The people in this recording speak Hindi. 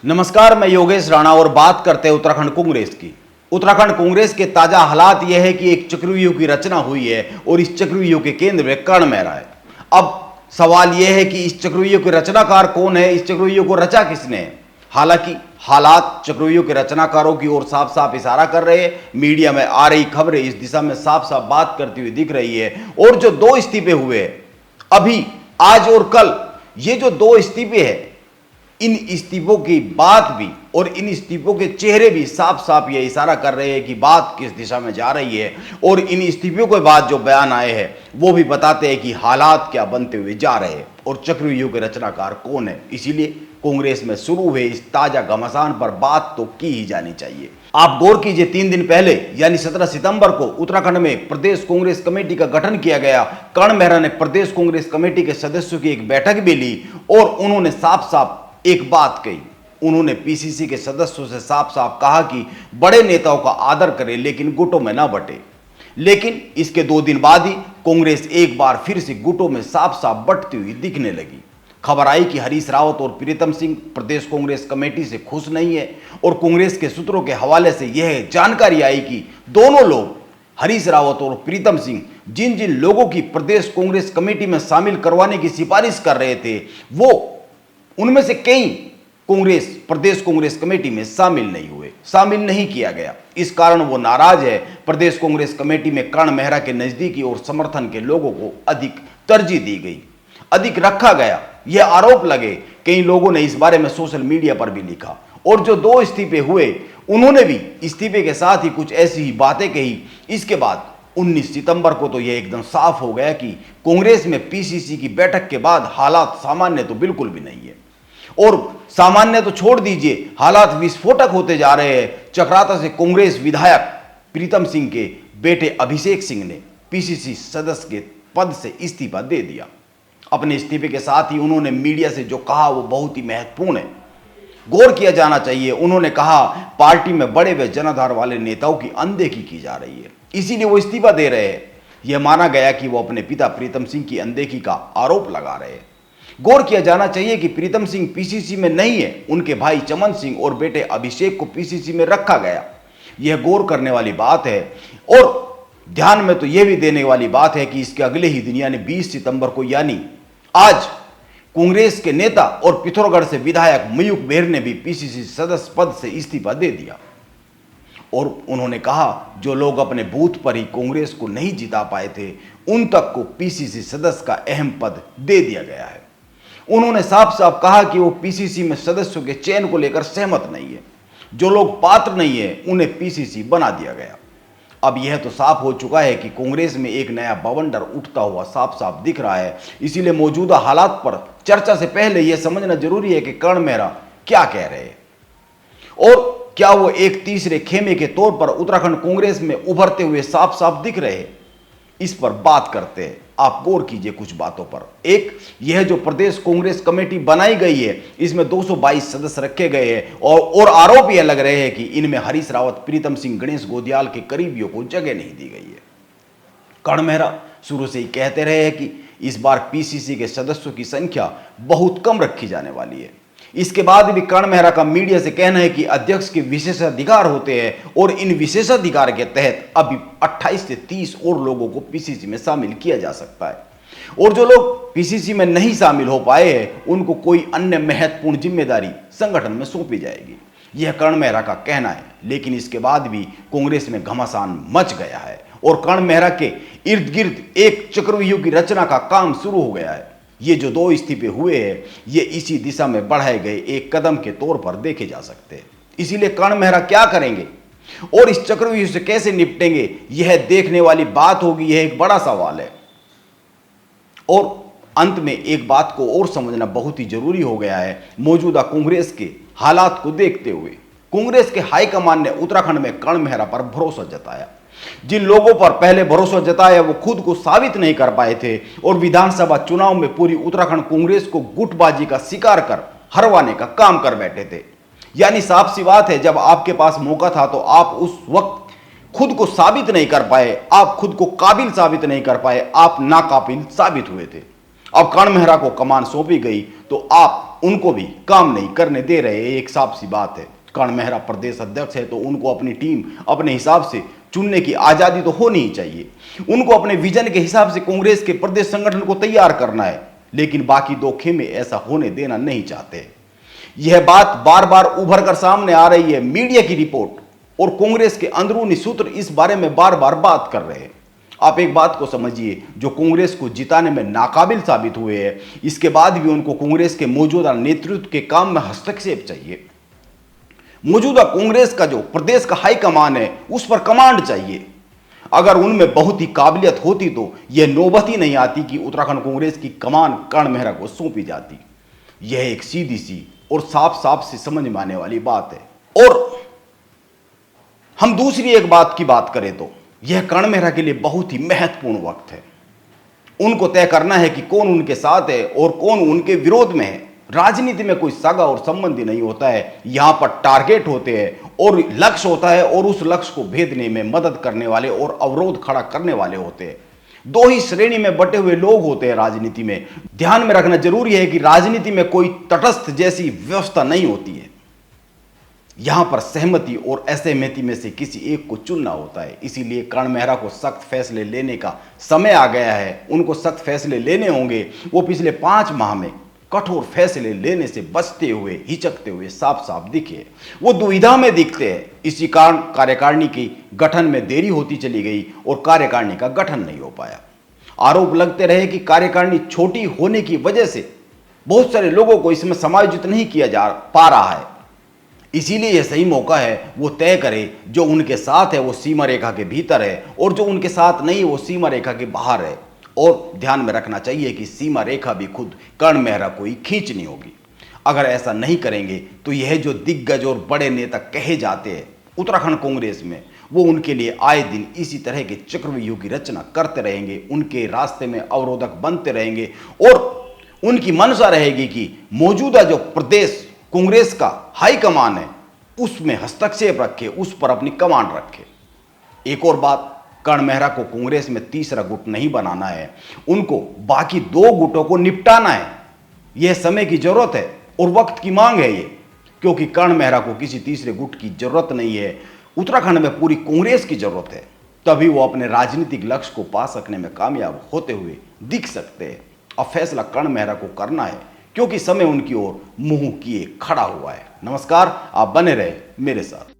नमस्कार, मैं योगेश राणा और बात करते हैं उत्तराखंड कांग्रेस की। उत्तराखंड कांग्रेस के ताजा हालात यह है कि एक चक्रव्यूह की रचना हुई है और इस चक्रव्यूह के केंद्र में कर्ण मेहरा है। अब सवाल यह है कि इस चक्रव्यूह के रचनाकार कौन है, इस चक्रव्यूह को रचा किसने है। हालांकि हालात चक्रव्यूह के रचनाकारों की ओर साफ साफ इशारा कर रहे हैं। मीडिया में आ रही खबरें इस दिशा में साफ साफ बात करती हुई दिख रही है। और जो दो इस्तीफे हुए अभी आज और कल, ये जो दो इस्तीफे हैं, इन इस्तीफों की बात भी और इन इस्तीफों के चेहरे भी साफ साफ यह इशारा कर रहे हैं कि बात किस दिशा में जा रही है। और इन इस्तीफों के बाद जो बयान आए हैं वो भी बताते हैं कि हालात क्या बनते हुए जा रहे हैं और चक्रव्यूह के रचनाकार कौन है। इसीलिए कांग्रेस में शुरू हुए इस ताजा घमासान पर बात तो की ही जानी चाहिए। आप गौर कीजिए, 3 दिन पहले यानी 17 सितंबर को उत्तराखंड में प्रदेश कांग्रेस कमेटी का गठन किया गया। कर्ण मेहरा ने प्रदेश कांग्रेस कमेटी के सदस्यों की एक बैठक भी ली और उन्होंने साफ साफ एक बात कही। उन्होंने पीसीसी के सदस्यों से साफ साफ कहा कि बड़े नेताओं का आदर करें लेकिन गुटों में ना बटे। लेकिन इसके 2 दिन बाद ही कांग्रेस एक बार फिर से गुटों में साफ साफ बटती हुई दिखने लगी। खबर आई कि हरीश रावत और प्रीतम सिंह प्रदेश कांग्रेस कमेटी से खुश नहीं है और कांग्रेस के सूत्रों के हवाले से यह जानकारी आई कि दोनों लोग, हरीश रावत और प्रीतम सिंह, जिन जिन लोगों की प्रदेश कांग्रेस कमेटी में शामिल करवाने की सिफारिश कर रहे थे, वो उनमें से कई प्रदेश कांग्रेस कमेटी में शामिल नहीं किया गया। इस कारण वो नाराज है। प्रदेश कांग्रेस कमेटी में कर्ण मेहरा के नजदीकी और समर्थन के लोगों को अधिक तरजीह दी गई, अधिक रखा गया, यह आरोप लगे। कई लोगों ने इस बारे में सोशल मीडिया पर भी लिखा। और जो 2 इस्तीफे हुए, उन्होंने भी इस्तीफे के साथ ही कुछ ऐसी ही बातें कही। इसके बाद 19 सितंबर को तो यह एकदम साफ हो गया कि कांग्रेस में पीसीसी की बैठक के बाद हालात सामान्य तो बिल्कुल भी नहीं है। और सामान्य तो छोड़ दीजिए, हालात विस्फोटक होते जा रहे हैं। चक्राता से कांग्रेस विधायक प्रीतम सिंह के बेटे अभिषेक सिंह ने पीसीसी सदस्य के पद से इस्तीफा दे दिया। अपने इस्तीफे के साथ ही उन्होंने मीडिया से जो कहा वो बहुत ही महत्वपूर्ण है, गौर किया जाना चाहिए। उन्होंने कहा पार्टी में बड़े व जनाधार वाले नेताओं की अनदेखी की जा रही है, इसीलिए वो इस्तीफा दे रहे हैं। यह माना गया कि वो अपने पिता प्रीतम सिंह की अनदेखी का आरोप लगा रहे हैं। गौर किया जाना चाहिए कि प्रीतम सिंह पीसीसी में नहीं है, उनके भाई चमन सिंह और बेटे अभिषेक को पीसीसी में रखा गया। यह गौर करने वाली बात है। और ध्यान में तो यह भी देने वाली बात है कि इसके अगले ही दिन यानी 20 सितंबर को, यानी आज, कांग्रेस के नेता और पिथौरागढ़ से विधायक मयूख बेर ने भी पीसीसी सदस्य पद से इस्तीफा दे दिया। और उन्होंने कहा जो लोग अपने बूथ पर ही कांग्रेस को नहीं जिता पाए थे, उन तक को पीसीसी सदस्य का अहम पद दे दिया गया है। उन्होंने साफ साफ कहा कि वो पीसीसी में सदस्यों के चयन को लेकर सहमत नहीं है। जो लोग पात्र नहीं है उन्हें पीसीसी बना दिया गया। अब यह तो साफ हो चुका है कि कांग्रेस में एक नया बवंडर उठता हुआ साफ साफ दिख रहा है। इसीलिए मौजूदा हालात पर चर्चा से पहले यह समझना जरूरी है कि कर्ण मेहरा क्या कह रहे हैं और क्या वो एक तीसरे खेमे के तौर पर उत्तराखंड कांग्रेस में उभरते हुए साफ साफ दिख रहे हैं। इस पर बात करते हैं। आप गौर कीजिए कुछ बातों पर। एक, यह जो प्रदेश कांग्रेस कमेटी बनाई गई है, इसमें 222 सदस्य रखे गए हैं और आरोप यह लग रहे हैं कि इनमें हरीश रावत, प्रीतम सिंह, गणेश गोदियाल के करीबियों को जगह नहीं दी गई है। कर्ण मेहरा शुरू से ही कहते रहे हैं कि इस बार पीसीसी के सदस्यों की संख्या बहुत कम रखी जाने वाली है। इसके बाद भी कर्ण मेहरा का मीडिया से कहना है कि अध्यक्ष के विशेषाधिकार होते हैं और इन विशेषाधिकार के तहत अभी 28 से 30 और लोगों को पीसीसी में शामिल किया जा सकता है। और जो लोग पीसीसी में नहीं शामिल हो पाए हैं उनको कोई अन्य महत्वपूर्ण जिम्मेदारी संगठन में सौंपी जाएगी, यह कर्ण मेहरा का कहना है। लेकिन इसके बाद भी कांग्रेस में घमासान मच गया है और कर्ण मेहरा के इर्द गिर्द एक चक्रव्यूह की रचना का काम शुरू हो गया है। ये जो 2 इस्तीफे हुए हैं ये इसी दिशा में बढ़ाए गए एक कदम के तौर पर देखे जा सकते हैं। इसीलिए कर्ण मेहरा क्या करेंगे और इस चक्रव्यूह से कैसे निपटेंगे, यह देखने वाली बात होगी। यह एक बड़ा सवाल है। और अंत में एक बात को और समझना बहुत ही जरूरी हो गया है। मौजूदा कांग्रेस के हालात को देखते हुए कांग्रेस के हाईकमान ने उत्तराखंड में कर्ण मेहरा पर भरोसा जताया। जिन लोगों पर पहले भरोसा जताया वो खुद को साबित नहीं कर पाए थे और विधानसभा चुनाव में पूरी उत्तराखंड कांग्रेस को गुटबाजी का शिकार कर हरवाने का काम कर बैठे थे। यानी साफ सी बात है, जब आपके पास मौका था तो आप उस वक्त खुद को साबित नहीं कर पाए, आप खुद को काबिल साबित नहीं कर पाए, आप नाकाबिल साबित हुए थे। अब कर्ण मेहरा को कमान सौंपी गई तो आप उनको भी काम नहीं करने दे रहे। एक साफ सी बात है, कर्ण मेहरा प्रदेश अध्यक्ष है तो उनको अपनी टीम अपने हिसाब से चुनने की आजादी तो होनी ही चाहिए। उनको अपने विजन के हिसाब से कांग्रेस के प्रदेश संगठन को तैयार करना है, लेकिन बाकी दो खेमे ऐसा होने देना नहीं चाहते। यह बात बार बार उभर कर सामने आ रही है। मीडिया की रिपोर्ट और कांग्रेस के अंदरूनी सूत्र इस बारे में बार बार बात कर रहे हैं। आप एक बात को समझिए, जो कांग्रेस को जिताने में नाकाबिल साबित हुए हैं, इसके बाद भी उनको कांग्रेस के मौजूदा नेतृत्व के काम में हस्तक्षेप चाहिए। मौजूदा कांग्रेस का जो प्रदेश का हाईकमान है उस पर कमांड चाहिए। अगर उनमें बहुत ही काबिलियत होती तो यह नौबत ही नहीं आती कि उत्तराखंड कांग्रेस की कमान कर्ण मेहरा को सौंपी जाती। यह एक सीधी सी और साफ साफ से समझ में आने वाली बात है। और हम दूसरी एक बात की बात करें तो यह कर्ण मेहरा के लिए बहुत ही महत्वपूर्ण वक्त है। उनको तय करना है कि कौन उनके साथ है और कौन उनके विरोध में है। राजनीति में कोई सगा और संबंधी नहीं होता है, यहां पर टारगेट होते हैं और लक्ष्य होता है, और उस लक्ष्य को भेदने में मदद करने वाले और अवरोध खड़ा करने वाले होते हैं। दो ही श्रेणी में बटे हुए लोग होते हैं राजनीति में। ध्यान में रखना जरूरी है कि राजनीति में कोई तटस्थ जैसी व्यवस्था नहीं होती है। यहां पर सहमति और असहमति में से किसी एक को चुनना होता है। इसीलिए कर्ण मेहरा को सख्त फैसले लेने का समय आ गया है। उनको सख्त फैसले लेने होंगे। वो पिछले 5 माह में कठोर फैसले लेने से बचते हुए, हिचकते हुए साफ साफ दिखे। वो दुविधा में दिखते हैं। इसी कारण कार्यकारिणी की गठन में देरी होती चली गई और कार्यकारिणी का गठन नहीं हो पाया। आरोप लगते रहे कि कार्यकारिणी छोटी होने की वजह से बहुत सारे लोगों को इसमें समायोजित नहीं किया जा पा रहा है। इसीलिए यह सही मौका है वो तय करे, जो उनके साथ है वो सीमा रेखा के भीतर है और जो उनके साथ नहीं है वो सीमा रेखा के बाहर है। और ध्यान में रखना चाहिए कि सीमा रेखा भी खुद कर्ण मेहरा को ही खींचनी होगी। अगर ऐसा नहीं करेंगे तो यह जो दिग्गज और बड़े नेता कहे जाते हैं उत्तराखंड कांग्रेस में, वो उनके लिए आए दिन इसी तरह के चक्रव्यूह की रचना करते रहेंगे, उनके रास्ते में अवरोधक बनते रहेंगे और उनकी मंशा रहेगी कि मौजूदा जो प्रदेश कांग्रेस का हाईकमान है उसमें हस्तक्षेप रखे, उस पर अपनी कमांड रखे। एक और बात, कर्ण मेहरा को कांग्रेस में तीसरा गुट नहीं बनाना है, उनको बाकी 2 गुटों को निपटाना है। यह समय की जरूरत है और वक्त की मांग है ये, क्योंकि कर्ण मेहरा को किसी तीसरे गुट की जरूरत नहीं है। उत्तराखंड में पूरी कांग्रेस की जरूरत है, तभी वो अपने राजनीतिक लक्ष्य को पा सकने में कामयाब होते हुए दिख सकते हैं। अब फैसला कर्ण मेहरा को करना है, क्योंकि समय उनकी ओर मुंह किए खड़ा हुआ है। नमस्कार, आप बने रहे मेरे साथ।